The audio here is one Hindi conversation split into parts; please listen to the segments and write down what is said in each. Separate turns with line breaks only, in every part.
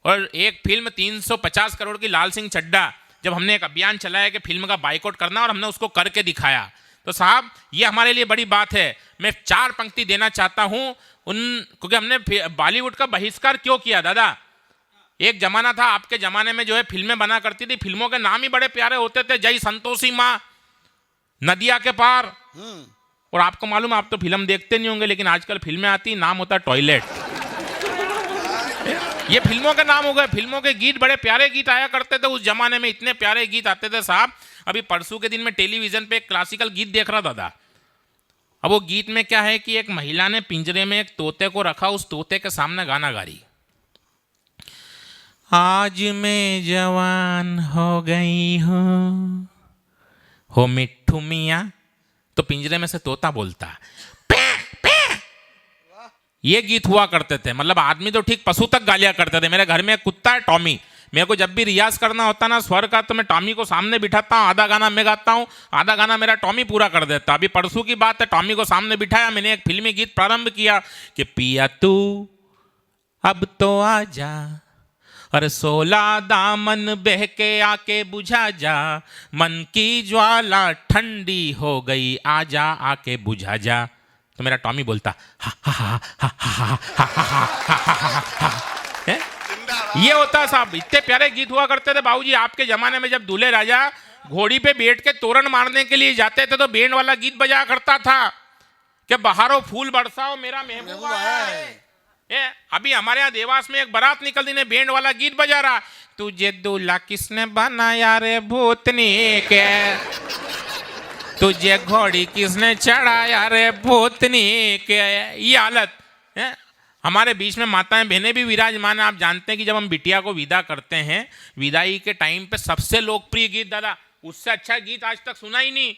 और एक फिल्म 350 करोड़ की, लाल सिंह चड्ढा, जब हमने एक अभियान चलाया कि फिल्म का बाइकआउट करना, और हमने उसको करके दिखाया, तो साहब ये हमारे लिए बड़ी बात है। मैं 4 पंक्ति देना चाहता हूं उन, क्योंकि हमने बॉलीवुड का बहिष्कार क्यों किया दादा? एक जमाना था, आपके जमाने में जो है फिल्में बना करती थी, फिल्मों के नाम ही बड़े प्यारे होते थे, जय संतोषी माँ, नदिया के पार। और आपको मालूम है, आप तो फिल्म देखते नहीं होंगे, लेकिन आजकल फिल्में आती, नाम होता है टॉयलेट। ये फिल्मों के नाम हो गए। फिल्मों के गीत, बड़े प्यारे गीत आया करते थे उस जमाने में, इतने प्यारे गीत आते थे साहब। अभी परसों के दिन में टेलीविजन पे एक क्लासिकल गीत देख रहा था। अब वो गीत में क्या है कि एक महिला ने पिंजरे में एक तोते को रखा, उस तोते के सामने गाना गा रही, आज मैं जवान हो गई हूँ हो मिट्ठू मियाँ। तो पिंजरे में से तोता बोलता, ये गीत हुआ करते थे। मतलब आदमी तो ठीक, पशु तक गालियां करते थे। मेरे घर में एक कुत्ता है टॉमी, मेरे को जब भी रियाज करना होता ना स्वर का, तो मैं टॉमी को सामने बिठाता हूँ, आधा गाना मैं गाता हूँ, आधा गाना मेरा टॉमी पूरा कर देता। अभी परसों की बात है, टॉमी को सामने बिठाया, मैंने एक फिल्मी गीत प्रारंभ किया कि पिया तू अब तो आ जा, अरे 16 दामन बह के आके बुझा जा, मन की ज्वाला ठंडी हो गई, आजा आके बुझा जा। तो मेरा टॉमी बोलता हा हा हा हा हा हा हा हा। ये होता साहब, इतने प्यारे गीत हुआ करते थे बाबूजी आपके जमाने में। जब दूल्हे राजा घोड़ी पे बैठ के तोरण मारने के लिए जाते थे, तो बैंड वाला गीत बजाया करता था कि बहारो फूल बरसाओ मेरा महबूब आया है। अभी हमारे यहाँ देवास में एक बारात निकल दी ने बैंड वाला गीत बजा रहा, तुझे दूल्हा किसने बनाया रे भूतनी के, तुझे घोड़ी किसने चढ़ाया रे भूतनी के। ये हालत है। हमारे बीच में माताएं बहनें भी विराजमान है। आप जानते हैं कि जब हम बिटिया को विदा करते हैं, विदाई के टाइम पे सबसे लोकप्रिय गीत दादा, उससे अच्छा गीत आज तक सुना ही नहीं,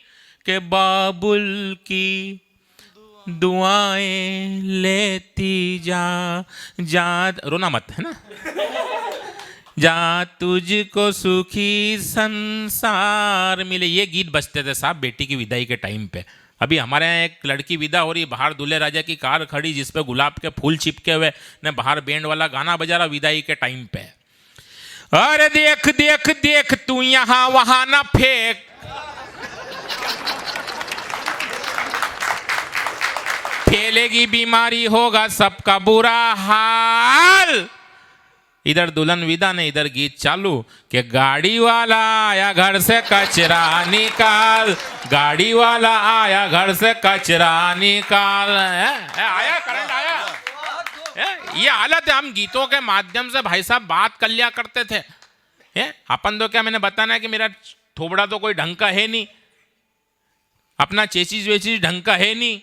कि बाबुल की दुआएं लेती जा, जा रोना मत, है ना, जा तुझको सुखी संसार मिले। ये गीत बजते थे साहब बेटी की विदाई के टाइम पे। अभी हमारे यहाँ एक लड़की विदा हो रही, बाहर दूल्हे राजा की कार खड़ी जिसपे गुलाब के फूल चिपके हुए, ने बाहर बैंड वाला गाना बजा रहा विदाई के टाइम पे। अरे देख देख देख तू यहाँ वहां ना फेंक, फैलेगी बीमारी, होगा सबका बुरा हाल। इधर दुल्हन विदा ने इधर गीत चालू कि गाड़ी वाला आया घर से कचरा निकाल, गाड़ी वाला आया घर से कचरा निकाल। आया करंट आया। ये हालत है। हम गीतों के माध्यम से भाई साहब बात कर लिया करते थे। अपन तो क्या, मैंने बताना है कि मेरा थोबड़ा तो कोई ढंग का है नहीं, अपना चेचिस वेचिस ढंग का है नहीं,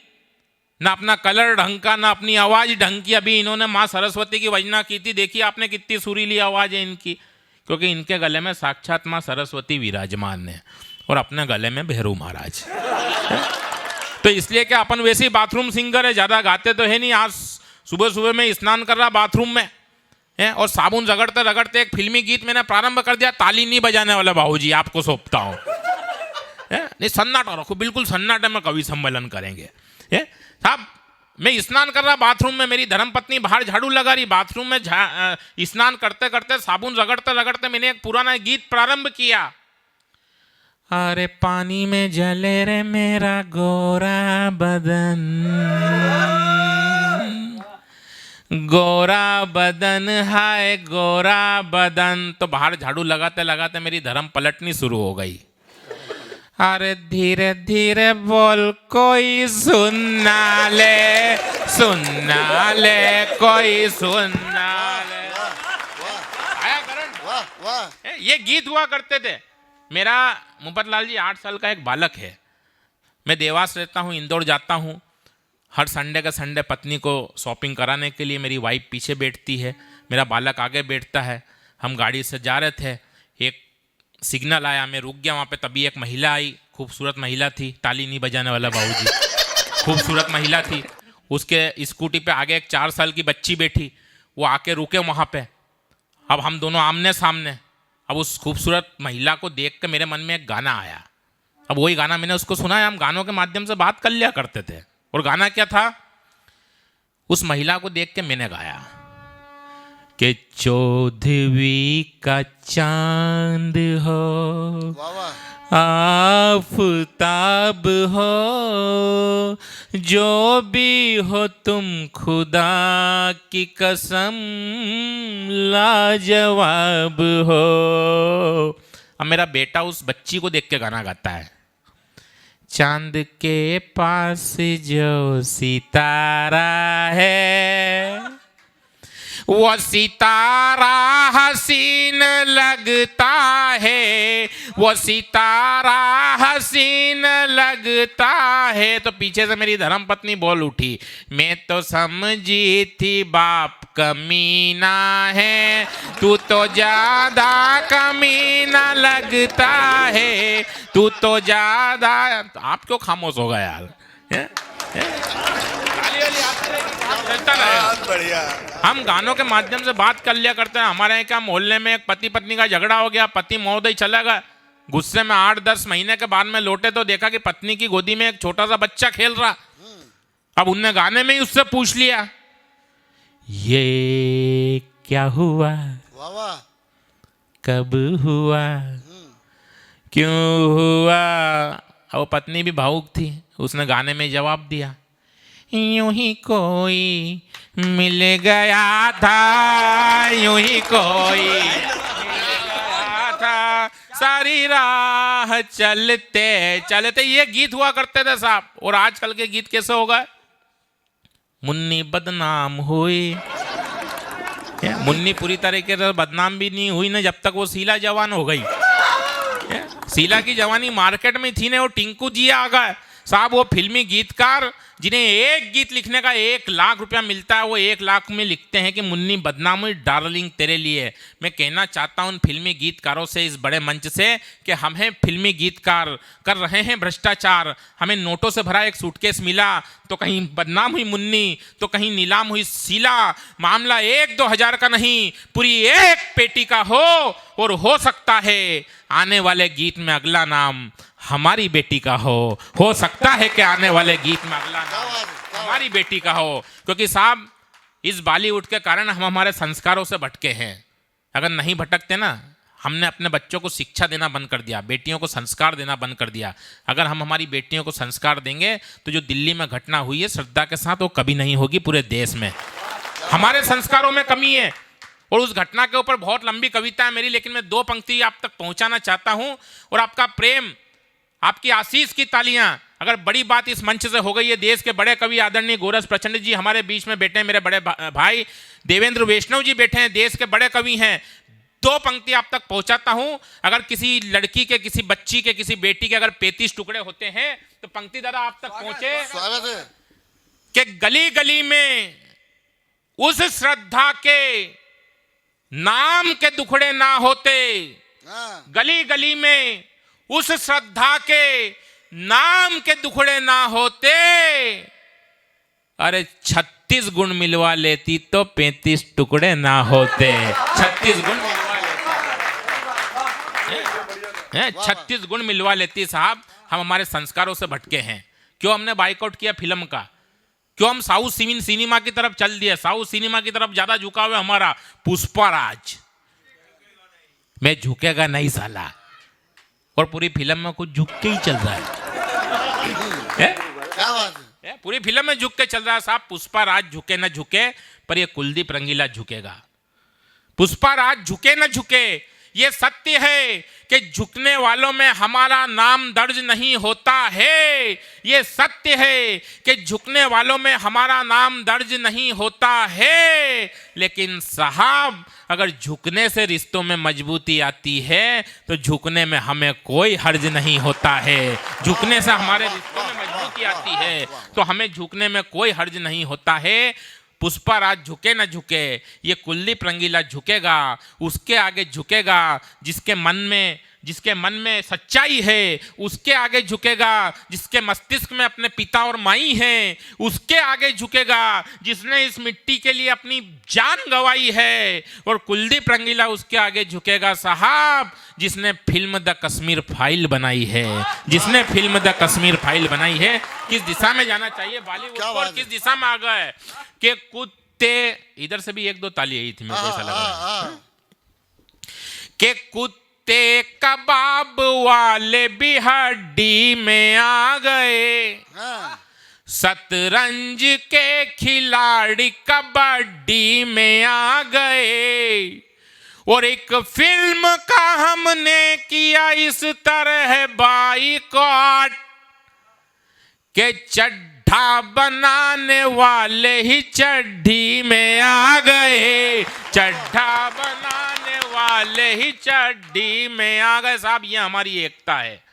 ना अपना कलर ढंग का, ना अपनी आवाज ढंग की। अभी इन्होंने माँ सरस्वती की वंदना की थी, देखिए आपने कितनी सुरीली आवाज है इनकी, क्योंकि इनके गले में साक्षात माँ सरस्वती विराजमान है और अपने गले में भैरू महाराज। तो इसलिए क्या अपन वैसे ही बाथरूम सिंगर है, ज्यादा गाते तो है नहीं। आज सुबह सुबह में स्नान कर रहा बाथरूम में है, और साबुन रगड़ते रगड़ते एक फिल्मी गीत मैंने प्रारंभ कर दिया, ताली नहीं बजाने वाला बाबूजी आपको सौंपता हूँ। नहीं, सन्नाटा रखो, बिल्कुल सन्नाटे में कवि सम्मेलन करेंगे। साहब मैं स्नान कर रहा बाथरूम में, मेरी धर्मपत्नी बाहर झाड़ू लगा रही, बाथरूम में स्नान करते करते साबुन रगड़ते रगड़ते मैंने एक पुराना गीत प्रारंभ किया, अरे पानी में जले रे मेरा गोरा बदन, गोरा बदन हाय गोरा बदन। तो बाहर झाड़ू लगाते लगाते मेरी धर्म पलटनी शुरू हो गई, अरे धीरे धीरे बोल कोई सुनना ले, सुनना ले कोई सुनना ले। आया करंट। ये गीत हुआ करते थे। मेरा मुपत लाल जी 8 साल का एक बालक है। मैं देवास रहता हूँ, इंदौर जाता हूँ हर संडे का संडे पत्नी को शॉपिंग कराने के लिए। मेरी वाइफ पीछे बैठती है, मेरा बालक आगे बैठता है। हम गाड़ी से जा रहे थे, एक सिग्नल आया, मैं रुक गया वहाँ पे। तभी एक महिला आई, खूबसूरत महिला थी, ताली नहीं बजाने वाला बाबूजी, खूबसूरत महिला थी। उसके स्कूटी पे आगे एक 4 साल की बच्ची बैठी, वो आके रुके वहाँ पे। अब हम दोनों आमने सामने। अब उस खूबसूरत महिला को देख के मेरे मन में एक गाना आया। अब वही गाना मैंने उसको सुनाया। हम गानों के माध्यम से बात कर लिया करते थे। और गाना क्या था, उस महिला को देख के मैंने गाया, कि चौदहवीं का चांद हो, आफताब हो, जो भी हो तुम खुदा की कसम लाजवाब हो। अब मेरा बेटा उस बच्ची को देख के गाना गाता है, चांद के पास जो सितारा है वो सितारा हसीन लगता है, वो सितारा हसीन लगता है। तो पीछे से मेरी धर्मपत्नी बोल उठी, मैं तो समझी थी बाप कमीना है, तू तो ज्यादा कमीना लगता है, तू तो ज्यादा। आप क्यों खामोश हो गए यार?
बढ़िया।
हम गानों के माध्यम से बात कर लिया करते हैं। हमारे यहाँ क्या मोहल्ले में एक पति पत्नी का झगड़ा हो गया, पति महोदय चला गया, गुस्से में 8-10 महीने के बाद में लौटे तो देखा कि पत्नी की गोदी में एक छोटा सा बच्चा खेल रहा। अब उनने गाने में ही उससे पूछ लिया, ये क्या हुआ, कब हुआ, क्यों हुआ। वो पत्नी भी भावुक थी, उसने गाने में जवाब दिया, यूं ही कोई मिल गया था, यूं ही कोई मिल गया था, सारी राह चलते चलते। ये गीत हुआ करते थे साहब। और आजकल के गीत कैसे हो गए? मुन्नी बदनाम हुई। मुन्नी पूरी तरीके से बदनाम भी नहीं हुई ना जब तक वो शीला जवान हो गई। शीला की जवानी मार्केट में थी ना, वो टिंकू जी आ गए साहब, वो फिल्मी गीतकार जिन्हें एक गीत लिखने का 1 लाख रुपया मिलता है, वो 1 लाख में लिखते हैं कि मुन्नी बदनाम हुई डार्लिंग तेरे लिए। मैं कहना चाहता हूं उन फिल्मी गीतकारों से इस बड़े मंच से कि हम हैं फिल्मी गीतकार, कर रहे हैं भ्रष्टाचार, हमें नोटों से भरा एक सूटकेस मिला तो कहीं बदनाम हुई मुन्नी तो कहीं नीलाम हुई शीला। मामला 1-2 हजार का नहीं, पूरी एक पेटी का हो। और हो सकता है आने वाले गीत में अगला नाम हमारी बेटी का हो सकता है कि आने वाले गीत में अगला नाम हमारी बेटी का हो। क्योंकि साहब इस बॉलीवुड के कारण हम हमारे संस्कारों से भटके हैं। अगर नहीं भटकते ना, हमने अपने बच्चों को शिक्षा देना बंद कर दिया, बेटियों को संस्कार देना बंद कर दिया। अगर हम हमारी बेटियों को संस्कार देंगे तो जो दिल्ली में घटना हुई है श्रद्धा के साथ, वो कभी नहीं होगी पूरे देश में। हमारे संस्कारों में कमी है। और उस घटना के ऊपर बहुत लंबी कविता है मेरी, लेकिन मैं 2 पंक्ति आप तक पहुंचाना चाहता हूं। और आपका प्रेम, आपकी आशीष की तालियां। अगर बड़ी बात इस मंच से हो गई है, देश के बड़े कवि आदरणीय गोरस प्रचंड जी हमारे बीच में बैठे हैं, मेरे बड़े भाई देवेंद्र वैष्णव जी बैठे हैं, देश के बड़े कवि हैं। 2 पंक्ति आप तक पहुंचाता हूं। अगर किसी लड़की के, किसी बच्ची के, किसी बेटी के अगर 35 टुकड़े होते हैं तो पंक्ति दादा आप तक पहुंचे कि गली गली में उस श्रद्धा के नाम के दुखड़े ना होते, गली गली में उस श्रद्धा के नाम के दुखड़े ना होते। अरे 36 गुण मिलवा लेती तो 35 टुकड़े ना होते। 36 गुण मिलवा लेती, 36 गुण मिलवा लेती साहब। हम हमारे संस्कारों से भटके हैं। क्यों हमने बाइकआउट किया फिल्म का? क्यों हम साउथ सिनेमा की तरफ चल दिए? साउथ सिनेमा की तरफ ज्यादा झुकाव है हमारा। पुष्पाराज मैं झुकेगा नहीं साला, और पूरी फिल्म में कुछ झुक के ही चल रहा है।
क्या बात है?
पूरी फिल्म में झुक के चल रहा है साहब। पुष्पाराज झुके न झुके, पर ये कुलदीप रंगीला झुकेगा। पुष्पाराज झुके न झुके, ये सत्य है कि झुकने वालों में हमारा नाम दर्ज नहीं होता है। ये सत्य है कि झुकने वालों में हमारा नाम दर्ज नहीं होता है। लेकिन साहब अगर झुकने से रिश्तों में मजबूती आती है तो झुकने में हमें कोई हर्ज नहीं होता है। झुकने से हमारे रिश्तों में मजबूती आती है तो हमें झुकने में कोई हर्ज नहीं होता है। पुष्पाराज झुके न झुके, ये कुलदीप रंगीला झुकेगा। उसके आगे झुकेगा जिसके मन में सच्चाई है, उसके आगे झुकेगा। जिसके मस्तिष्क में अपने पिता और माई हैं, उसके आगे झुकेगा। जिसने इस मिट्टी के लिए अपनी जान गंवाई है, और कुलदीप रंगीला उसके आगे झुकेगा साहब जिसने फिल्म द कश्मीर फाइल बनाई है। जिसने फिल्म द कश्मीर फाइल बनाई है। किस दिशा में जाना चाहिए बॉलीवुड को, और किस दिशा में आ गए कि कुत्ते, इधर से भी एक दो ताली आई थी, मेरे को ऐसा लग रहा है कि कुत्ते कबाब वाले भी हड्डी में आ गए, शतरंज के खिलाड़ी कबड्डी में आ गए, और एक फिल्म का हमने किया इस तरह बाइकॉट के चड्ढा बनाने वाले ही चड्ढी में आ गए, चड्ढा बनाने वाले ही चड्ढी में आ गए। साहब ये हमारी एकता है।